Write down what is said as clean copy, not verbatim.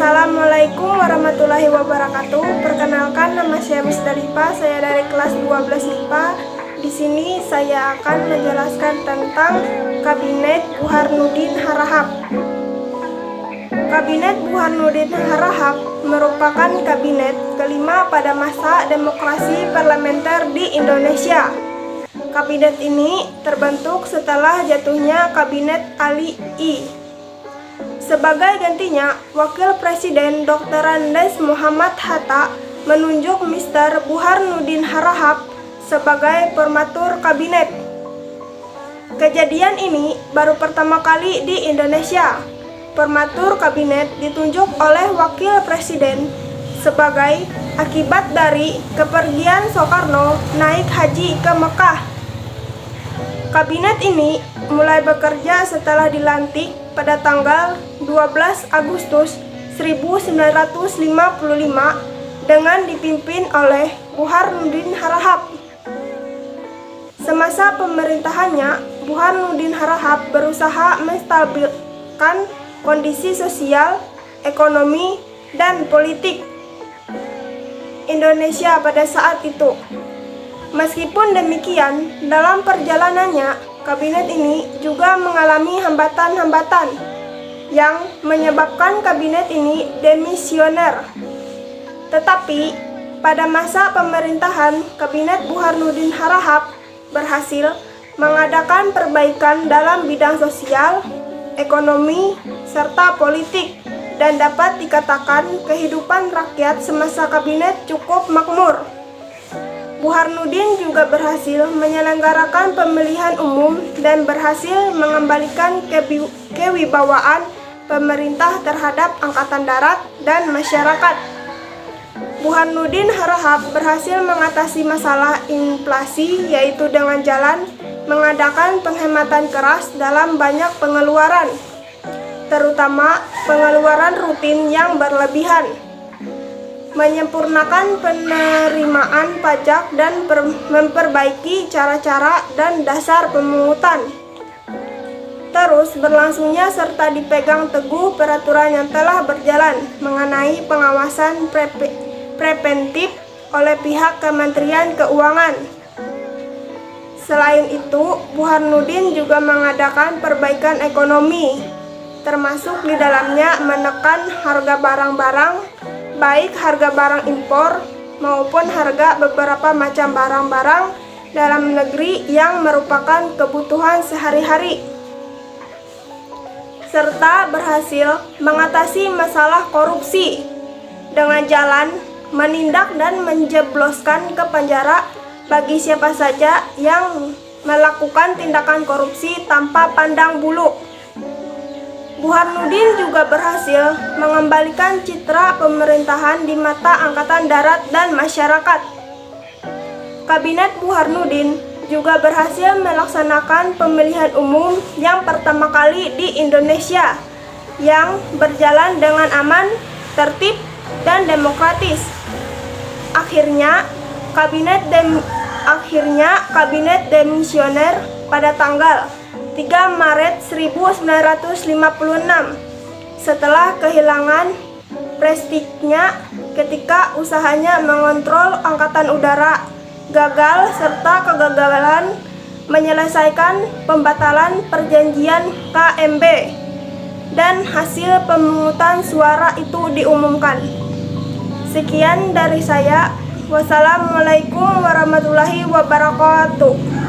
Assalamualaikum warahmatullahi wabarakatuh. Perkenalkan, nama saya Musdalifah. Saya dari kelas 12 IPA. Di sini saya akan menjelaskan tentang Kabinet Burhanuddin Harahap. Kabinet Burhanuddin Harahap merupakan kabinet kelima pada masa demokrasi parlementer di Indonesia. Kabinet ini terbentuk setelah jatuhnya Kabinet Ali I. Sebagai gantinya, Wakil Presiden Dr. Andes Muhammad Hatta menunjuk Mr. Burhanuddin Harahap sebagai pematur kabinet. Kejadian ini baru pertama kali di Indonesia. Pematur kabinet ditunjuk oleh Wakil Presiden sebagai akibat dari kepergian Soekarno naik haji ke Mekah. Kabinet ini mulai bekerja setelah dilantik pada tanggal 12 Agustus 1955 dengan dipimpin oleh Burhanuddin Harahap. Semasa pemerintahannya, Burhanuddin Harahap berusaha menstabilkan kondisi sosial, ekonomi, dan politik Indonesia pada saat itu. Meskipun demikian, dalam perjalanannya, kabinet ini juga mengalami hambatan-hambatan yang menyebabkan kabinet ini demisioner. Tetapi, pada masa pemerintahan Kabinet Burhanuddin Harahap berhasil mengadakan perbaikan dalam bidang sosial, ekonomi, serta politik, dan dapat dikatakan kehidupan rakyat semasa kabinet cukup makmur. Burhanuddin juga berhasil menyelenggarakan pemilihan umum dan berhasil mengembalikan kewibawaan pemerintah terhadap Angkatan Darat dan masyarakat. Burhanuddin Harahap berhasil mengatasi masalah inflasi, yaitu dengan jalan mengadakan penghematan keras dalam banyak pengeluaran, terutama pengeluaran rutin yang berlebihan, menyempurnakan penerimaan pajak dan memperbaiki cara-cara dan dasar pemungutan. Terus berlangsungnya serta dipegang teguh peraturan yang telah berjalan mengenai pengawasan preventif oleh pihak Kementerian Keuangan. Selain itu, Burhanuddin juga mengadakan perbaikan ekonomi, termasuk di dalamnya menekan harga barang-barang, baik harga barang impor maupun harga beberapa macam barang-barang dalam negeri yang merupakan kebutuhan sehari-hari, serta berhasil mengatasi masalah korupsi dengan jalan menindak dan menjebloskan ke penjara bagi siapa saja yang melakukan tindakan korupsi tanpa pandang bulu. Burhanuddin juga berhasil mengembalikan citra pemerintahan di mata Angkatan Darat dan masyarakat. Kabinet Burhanuddin juga berhasil melaksanakan pemilihan umum yang pertama kali di Indonesia yang berjalan dengan aman, tertib, dan demokratis. Akhirnya kabinet demisioner pada tanggal 3 Maret 1956 setelah kehilangan prestijnya ketika usahanya mengontrol angkatan udara gagal serta kegagalan menyelesaikan pembatalan perjanjian KMB dan hasil pemungutan suara itu diumumkan. Sekian dari saya. Wassalamualaikum warahmatullahi wabarakatuh.